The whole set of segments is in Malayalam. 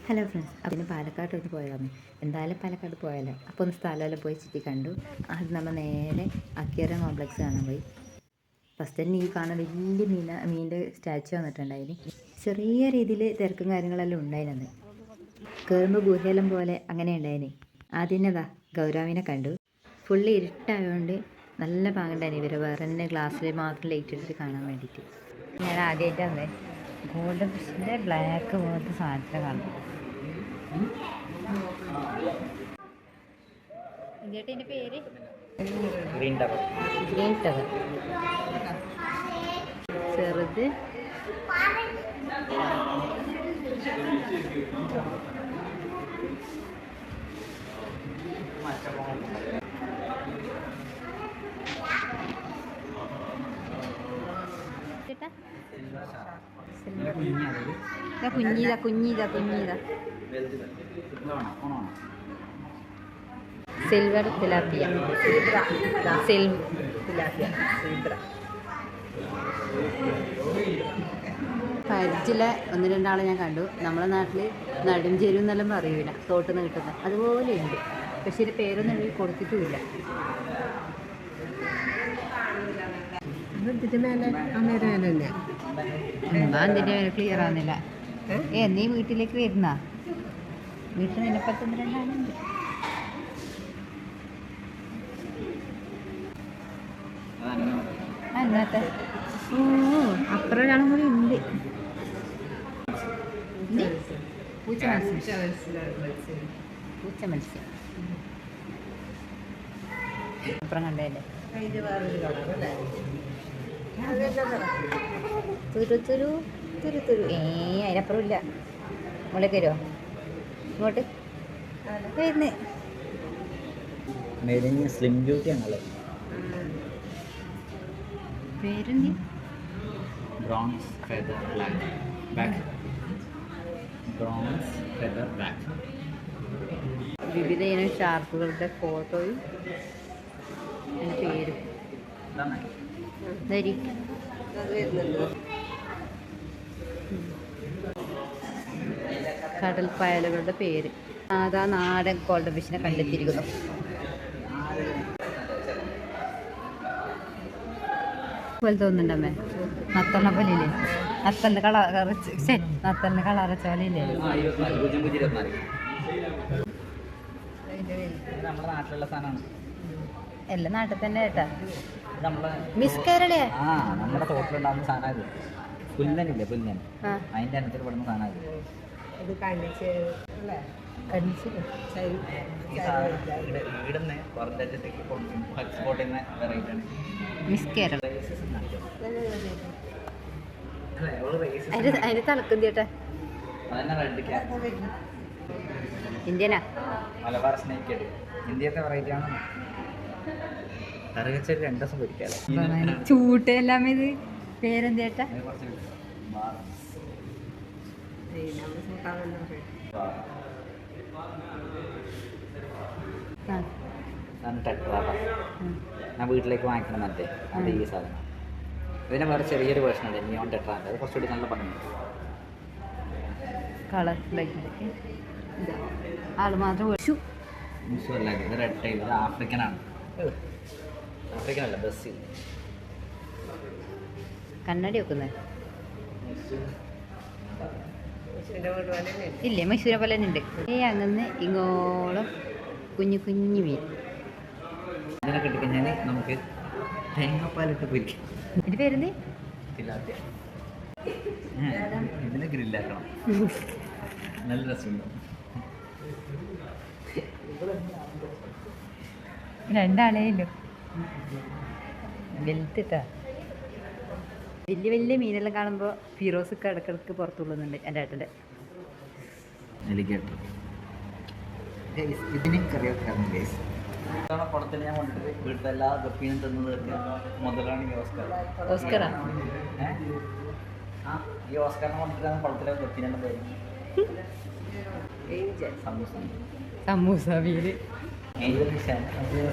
ഹലോ ഫ്രണ്ട്സ്, അപ്പം പാലക്കാട് ഒന്ന് പോയതാണ്. എന്തായാലും പാലക്കാട് പോയാലോ, അപ്പോൾ ഒന്ന് സ്ഥലമെല്ലാം പോയി ചുറ്റി കണ്ടു. അത് നമ്മൾ നേരെ അക്വേറിയം കോംപ്ലക്സ് കാണാൻ പോയി. ഫസ്റ്റ് തന്നെ ഈ കാണാൻ വലിയ മീനിൻ്റെ സ്റ്റാച്ചു വന്നിട്ടുണ്ടായിന്. ചെറിയ രീതിയിൽ തിരക്കും കാര്യങ്ങളെല്ലാം ഉണ്ടായിരുന്നത്. കയറുമ്പോൾ ഗുഹയെല്ലാം പോലെ അങ്ങനെ ഉണ്ടായിന്. ആദ്യം തന്നെ ഗൗരാവിനെ കണ്ടു. ഫുള്ള് ഇരുട്ടായതുകൊണ്ട് നല്ല പാങ്ങണ്ടായിന്. ഇവരെ വേറെ തന്നെ ഗ്ലാസ്സിൽ മാത്രം ലൈറ്റ് ഇട്ടിട്ട് കാണാൻ വേണ്ടിയിട്ട്. ഞാൻ ആദ്യമായിട്ടാണ് ഗോൾഡൻ ഫിഷിൻ്റെ ബ്ലാക്ക് പോലത്തെ സാധനത്തെ കാണും. ഇതിൻ്റെ പേര് ഗ്രീൻ ടവർ. ചെറുത് കുഞ്ഞീതാ സിൽവർ തിലാപ്പിയ. പരിചിലെ ഒന്ന് രണ്ടാളെ ഞാൻ കണ്ടു. നമ്മളെ നാട്ടിൽ നടുംചെരു എന്നെല്ലാം പറയൂല, തോട്ടിൽ നിന്ന് കിട്ടുന്നത് അതുപോലെയുണ്ട്. പക്ഷെ ഇതിൻ്റെ പേരൊന്നും എനിക്ക് കൊടുത്തിട്ടുമില്ല. എന്തിൻ്റെ മേലെ ക്ലിയർ ആവുന്നില്ല. നീ വീട്ടിലേക്ക് വരുന്ന വീട്ടിൽ നിന്നെപ്പത്തൊന്ന് രണ്ടാളുണ്ട്. എന്നത്തെ അപ്പുറം ഒരാളും കൂടി ഉണ്ട്. പൂച്ച മത്സ്യം അപ്പുറം കണ്ടല്ലേ. തുരു അതിനപ്പുറം ഇല്ല. മുകളിലേക്ക് വരുമോ? ഇങ്ങോട്ട് വരുന്നേ. സ്ലിം ബ്യൂട്ടി ആണല്ലേ പേരെന്തി? Bronze feather back. Bronze feather back. വിവിധ ഇനം ഷാർക്കുകളുടെ ഫോട്ടോയും അതിൻ്റെ പേരും കടൽ പായലുകളുടെ പേര്. അതാ നാടൻ ഗോൾഡൻ ഫിഷിനെ കണ്ടെത്തിയിരിക്കുന്നു. പോലെ തോന്നുന്നുണ്ടമ്മേ, നത്തലിനെ പോലെ ഇല്ലേ? നത്തലിന് കളറച്ച പോലെ ഇല്ലേ? എല്ലാം നാട്ടിൽ തന്നെ കേട്ടാ. മിസ് കേരളയാ നമ്മുടെ തോട്ടിലുണ്ടാകുന്ന സാധനം. പുല്ലനില്ലേ, പുല്ലൻ, അതിന്റെ അനത്തിൽ പെടുന്ന സാധനം. മിസ് കേരള അതിന് തലക്കും ചേട്ടാ. ഇന്ത്യനാ മലബാർ സ്നേക്ക്. ഇന്ത്യത്തെ വെറൈറ്റി ആണ്. കറിവെച്ചൊരു 2 ദിവസം പൊരിക്കാതെ ചൂട്ടെല്ലാം. ഇത് പേരെന്തേട്ടാ? ഞാൻ വീട്ടിലേക്ക് വാങ്ങിക്കണം മറ്റേ അത് ഈ സാധനം. ഇതിനെ വേറെ ചെറിയൊരു വേർഷൻ ഉണ്ട്, നിയോൺ ടെട്രാൻ്റെ. അത് കുറച്ചുകൂടി നല്ല ഭംഗിയുണ്ട്. കളർ ആള് മാത്രം അല്ല, ഇത് റെഡ് ടൈൽ. ഇത് ആഫ്രിക്കനാണ്. ആഫ്രിക്കൻ അല്ല, ബ്രസീൽ. കണ്ണടി വെക്കുന്നത് ഇല്ലേ? മൈസൂരെ പോലെ തന്നെ ഉണ്ട്. അങ്ങനെ ഇങ്ങോളം കുഞ്ഞു കുഞ്ഞു മീൻ. ഇതിനെ കിട്ടിക്കഴിഞ്ഞാൽ നമുക്ക് തേങ്ങാപ്പാലിട്ട് പൊരിക്കാം. ഇത് പേരെന്ത്? തിലാപ്പിയ. ഇതിനെ ഗ്രില്ലാക്കണം, നല്ല രസമുണ്ടാവും. രണ്ടാളേല്ലോ വലുത്തിട്ടാ. വലിയ വലിയ മീനെല്ലാം കാണുമ്പോൾ ഫിറോസൊക്കെ ഇടക്കിടക്ക് പുറത്തുള്ളുന്നുണ്ട് എൻ്റെ ഏട്ടൻ്റെ. ഇതിനും കറിയൊക്കെ കുളത്തിൽ ഞാൻ കൊണ്ടിട്ട് വീട്ടിൽ എല്ലാ ഗപ്പീനും തിന്നത് മുതലാണ് ഈ ഓസ്കർ. ഓസ്കറാ? ഈ ഓസ്കറിനെ കൊണ്ടിട്ടാണ് കുളത്തിലെ ഗപ്പീനെല്ലാം പേര്. സമൂസ മീന്.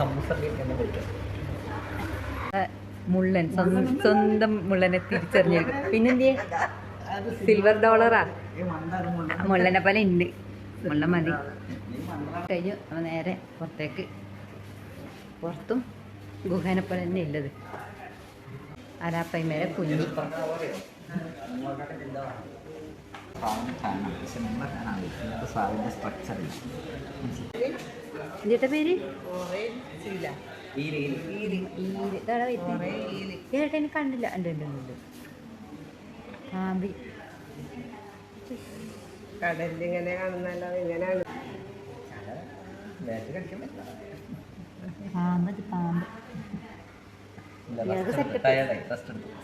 സമൂസ എന്നെ കഴിക്കാം. മുള്ളൻ സ്വന്തം മുള്ളനെ തിരിച്ചറിഞ്ഞെടുക്കും. പിന്നെന്തിയെ സിൽവർ ഡോളറാ മുള്ളനെ പോലെ ഉണ്ട്, മുള്ള മതി. കഴിഞ്ഞു നമ്മൾ നേരെ പുറത്തേക്ക്. പുറത്തും ഗുഹനെ പോലെ തന്നെ ഉള്ളത്. ആരാപ്പൈമേലെ കുഞ്ഞി. ഇതിന്റെ പേര് ഏട്ടന് കണ്ടില്ല. ഉണ്ട് ഉണ്ട് ഉണ്ട് പാമ്പി. കടലിങ്ങനെ കാണുന്നല്ലോ. ഇങ്ങനെയാണ് പാമ്പ്. പാമ്പ്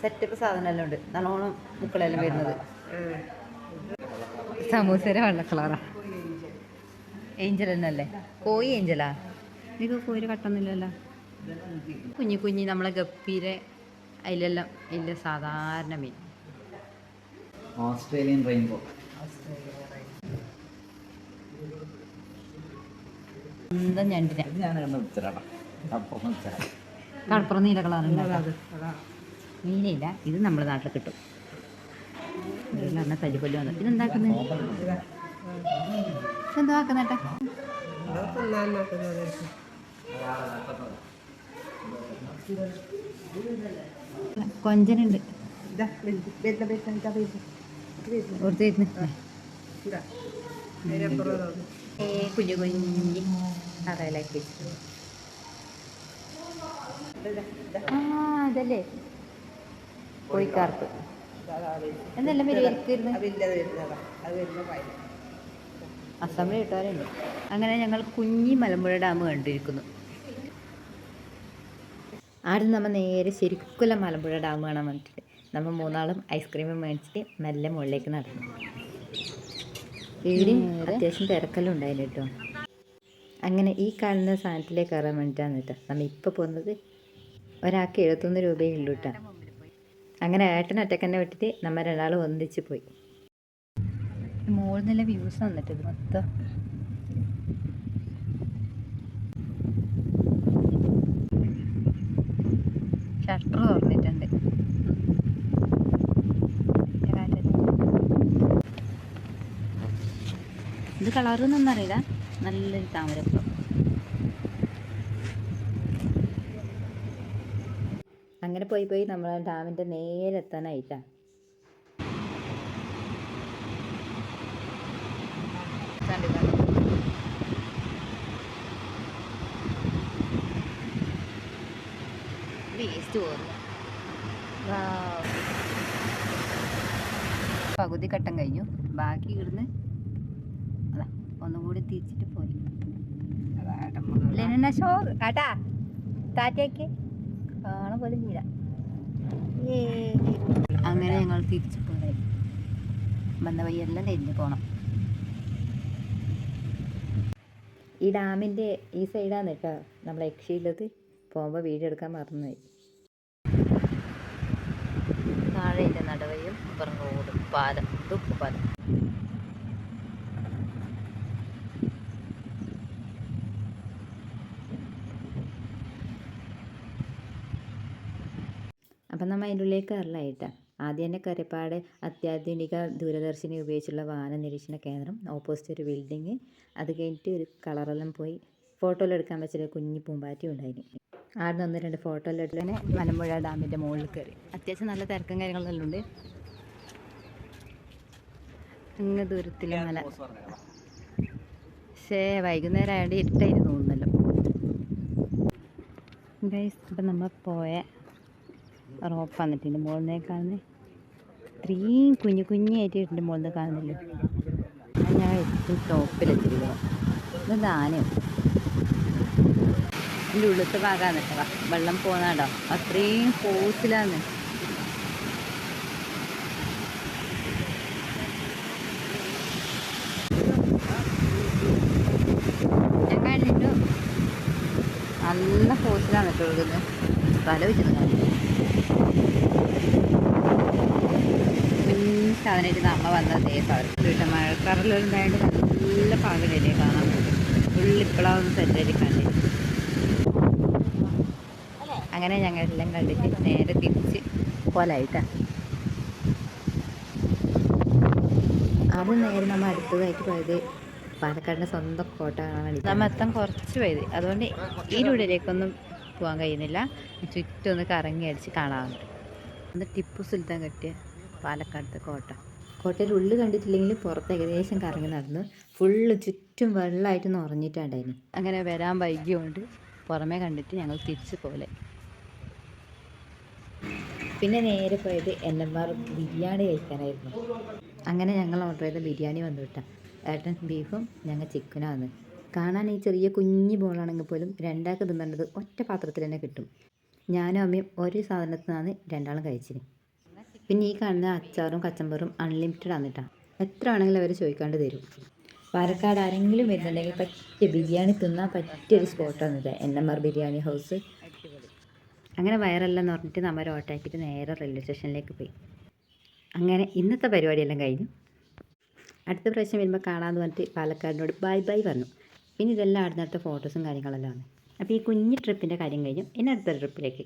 സെറ്റപ്പ് സാധനമെല്ലാം ഉണ്ട്. നല്ലോണം മുക്കളെല്ലാം വരുന്നത്. സമൂസയുടെ വെള്ള കളറാ. ഏഞ്ചൽ തന്നെയല്ലേ? കോഴി ഏഞ്ചലാ? എനിക്ക് കോഴി കട്ടൊന്നുമില്ലല്ലോ. കുഞ്ഞി കുഞ്ഞി നമ്മളെ ഗപ്പീരെ അതിലെല്ലാം ഇല്ല സാധാരണ മീൻ. Australian rainbow. എന്താ ഞണ്ടിനെ ഞാൻ കടപ്പുറം നീല കളറുണ്ട്. മീനില്ല. ഇത് നമ്മുടെ നാട്ടിൽ കിട്ടും. തല്ലിക്കൊല്ലു വന്നു. ഇതെന്താക്കുന്നത്? എന്താ ആക്കുന്നേട്ടാ? കൊഞ്ചനുണ്ട്. കുഞ്ഞു കുഞ്ഞി കറയിലാക്കി. അതല്ലേ കോഴിക്കാർപ്പ്. എന്നെല്ലാം വരുമായിരുന്നു. അസംബ്ലി കിട്ടാറുണ്ട്. അങ്ങനെ ഞങ്ങൾ കുഞ്ഞി മലമ്പുഴ ഡാം കണ്ടിരിക്കുന്നു. ആദ്യം നമ്മൾ നേരെ ശരിക്കുള്ള മലമ്പുഴ ഡാം കാണാൻ വന്നിട്ടുണ്ട്. നമ്മൾ മൂന്നാളും ഐസ്ക്രീമും മേടിച്ചിട്ട് മെല്ലെ മുകളിലേക്ക് നടന്നു. ഇവിടെ അത്യാവശ്യം തിരക്കെല്ലാം ഉണ്ടായിരുന്നു കേട്ടോ. അങ്ങനെ ഈ കാണുന്ന സാധനത്തിലേക്ക് കയറാൻ വേണ്ടിയിട്ടാണ് കേട്ടോ നമ്മൾ ഇപ്പോൾ പോകുന്നത്. ഒരാൾക്ക് 71 രൂപയേ ഉള്ളൂ കേട്ടോ. അങ്ങനെ ഏട്ടൻ ഒറ്റക്ക് തന്നെ വിട്ടിട്ട് നമ്മൾ രണ്ടാളും ഒന്നിച്ച് പോയി. മുകളിൽ നല്ല വ്യൂസ് വന്നിട്ട് ഇത് മൊത്തം. ഷട്ടർ തുറന്നിട്ടുണ്ട്. ഇത് കളറൊന്നും അറിയില്ല. നല്ലൊരു താമരപ്പം. അങ്ങനെ പോയി പോയി നമ്മൾ ഡാമിൻ്റെ നേരെ എത്താനായിട്ടാ. വേസ്റ്റ് പോകുന്നു. പകുതി ഘട്ടം കഴിഞ്ഞു. ബാക്കി ഇവിടുന്ന് അതാ ഒന്നുകൂടി തിരിച്ചിട്ട് പോയി. ഷോ കാട്ടാ താറ്റയ്ക്ക് കാണാൻ പോലും ചെയ്യില്ല. അങ്ങനെ ഞങ്ങൾ തിരിച്ചു പോയി. വന്ന വഴിയെല്ലാം തിരിഞ്ഞ് പോകണം. ഈ ഡാമിൻ്റെ ഈ സൈഡാണ് കേട്ടോ നമ്മൾ യക്ഷിയുള്ളത്. പോകുമ്പോൾ വീഡിയോ എടുക്കാൻ മറന്നുപോയി. താഴെ നടവയും ഇപ്പുറം റോഡ് പാലം. തുപ്പ് പാലം. അപ്പം നമ്മൾ അതിൻ്റെ ഉള്ളിലേക്ക് കയറലായിട്ടാ. ആദ്യം തന്നെ കരപ്പാട് അത്യാധുനിക ദൂരദർശിനി ഉപയോഗിച്ചുള്ള വാഹന നിരീക്ഷണ കേന്ദ്രം. ഓപ്പോസിറ്റ് ഒരു ബിൽഡിങ്. അത് കഴിഞ്ഞിട്ട് ഒരു കളറെല്ലാം പോയി ഫോട്ടോയിൽ എടുക്കാൻ വെച്ചൊരു കുഞ്ഞി പൂമ്പാറ്റി ഉണ്ടായിരുന്നു. ആടെ നിന്ന് 2 ഫോട്ടോ എല്ലാം എടുത്ത് തന്നെ മലമ്പുഴ ഡാമിൻ്റെ മുകളിൽ കയറി. അത്യാവശ്യം നല്ല തിരക്കും കാര്യങ്ങളെല്ലാം ഉണ്ട്. അങ്ങ് ദൂരത്തിലെ മല. പക്ഷേ വൈകുന്നേരം ആയതുകൊണ്ട് ഇരുട്ടായിരുന്നു തോന്നുന്നല്ലോ. ഗൈസ് ഇപ്പം നമ്മൾ പോയ റോപ്പ് വന്നിട്ടുണ്ട്. മുകളിൽ നിന്ന് കാണുന്നത് ഇത്രയും കുഞ്ഞു കുഞ്ഞായിട്ട് ഇതിൻ്റെ മുകളിൽ നിന്ന് കാണുന്നില്ല. ഞാൻ ഏറ്റവും ടോപ്പിലെത്തിയിരിക്കുന്നു. ഇത് ആനയും എൻ്റെ ഉള്ളിലത്തെ ഭാഗമാണ് കേട്ടോ. വെള്ളം പോകുന്നാടോ അത്രയും ഫോഴ്സിലാണ്. ഞാൻ കഴിഞ്ഞിട്ട് നല്ല ഫോഴ്സിലാണ് കേട്ടോ ഒഴുകുന്നത്. തല വെച്ചിരുന്നു സാധനമായിട്ട് നമ്മൾ വന്നത് സാധനം മഴക്കാറിലുണ്ടായിട്ട് നല്ല പാകലല്ലേ കാണാൻ പോകും. ഉള്ളിപ്പോഴാണ് സെറ്റായിട്ട് കണ്ടിട്ട്. അങ്ങനെ ഞങ്ങളെല്ലാം കണ്ടിട്ട് നേരെ തിരിച്ച് പോലായിട്ടാണ്. ആദ്യം നേരെ നമ്മൾ അടുത്തതായിട്ട് പോയത് പാലക്കാടിൻ്റെ സ്വന്തം കോട്ട കാണാൻ വേണ്ടി. നമ്മൾ എത്താൻ കുറച്ച് പോയത്, അതുകൊണ്ട് ഈ റൂട്ടിലേക്കൊന്നും പോകാൻ കഴിയുന്നില്ല. ചുറ്റും ഒന്ന് കറങ്ങി അടിച്ച് കാണാറുണ്ട്. അന്ന് ടിപ്പു സുൽത്താൻ കെട്ടിയ പാലക്കാടത്തെ കോട്ട. കോട്ടയിൽ ഉള്ളിൽ കണ്ടിട്ടില്ലെങ്കിൽ പുറത്ത് ഏകദേശം കറങ്ങി നടന്നു. ഫുള്ള് ചുറ്റും വെള്ളമായിട്ട് നിറഞ്ഞിട്ടുണ്ടായിരുന്നു. അങ്ങനെ വരാൻ വൈകിയോണ്ട് പുറമേ കണ്ടിട്ട് ഞങ്ങൾ തിരിച്ച് പോലെ. പിന്നെ നേരെ പോയത് എന്നമാർ ബിരിയാണി കഴിക്കാനായിരുന്നു. അങ്ങനെ ഞങ്ങൾ ഓർഡർ ചെയ്ത ബിരിയാണി വന്നു കിട്ടാം. ഏട്ടൻ ബീഫും ഞങ്ങൾ ചിക്കനും ആണ്. കാണാൻ ഈ ചെറിയ കുഞ്ഞു ബോളാണെങ്കിൽ പോലും രണ്ടാൾക്ക് തിന്നേണ്ടത് ഒറ്റ പാത്രത്തിൽ തന്നെ കിട്ടും. ഞാനും അമ്മയും ഒരു സാധനത്തിൽ നിന്നാണ് രണ്ടാളും കഴിച്ചിന്. പിന്നെ ഈ കാണുന്ന അച്ചാറും കച്ചമ്പറും അൺലിമിറ്റഡ് ആന്നിട്ടാണ്. എത്ര ആണെങ്കിലും അവർ ചോദിക്കാണ്ട് തരും. പാലക്കാട് ആരെങ്കിലും വരുന്നുണ്ടെങ്കിൽ പറ്റിയ ബിരിയാണി തിന്നാൻ പറ്റിയൊരു സ്പോട്ടാണിത് എന്നമാർ ബിരിയാണി ഹൗസ്. അങ്ങനെ വയറെല്ലാം പറഞ്ഞിട്ട് നമ്മൾ ഓട്ടാക്കിയിട്ട് നേരെ റെയിൽവേ സ്റ്റേഷനിലേക്ക് പോയി. അങ്ങനെ ഇന്നത്തെ പരിപാടിയെല്ലാം കഴിഞ്ഞു. അടുത്ത പ്രാവശ്യം വരുമ്പോൾ കാണാമെന്ന് പറഞ്ഞിട്ട് പാലക്കാടിനോട് ബൈ ബൈ പറഞ്ഞു. പിന്നെ ഇതെല്ലാം അടുത്ത ഫോട്ടോസും കാര്യങ്ങളെല്ലാം ആണ്. അപ്പോൾ ഈ കുഞ്ഞ് ട്രിപ്പിൻ്റെ കാര്യം കഴിഞ്ഞു. ഇനി അടുത്ത ട്രിപ്പിലേക്ക്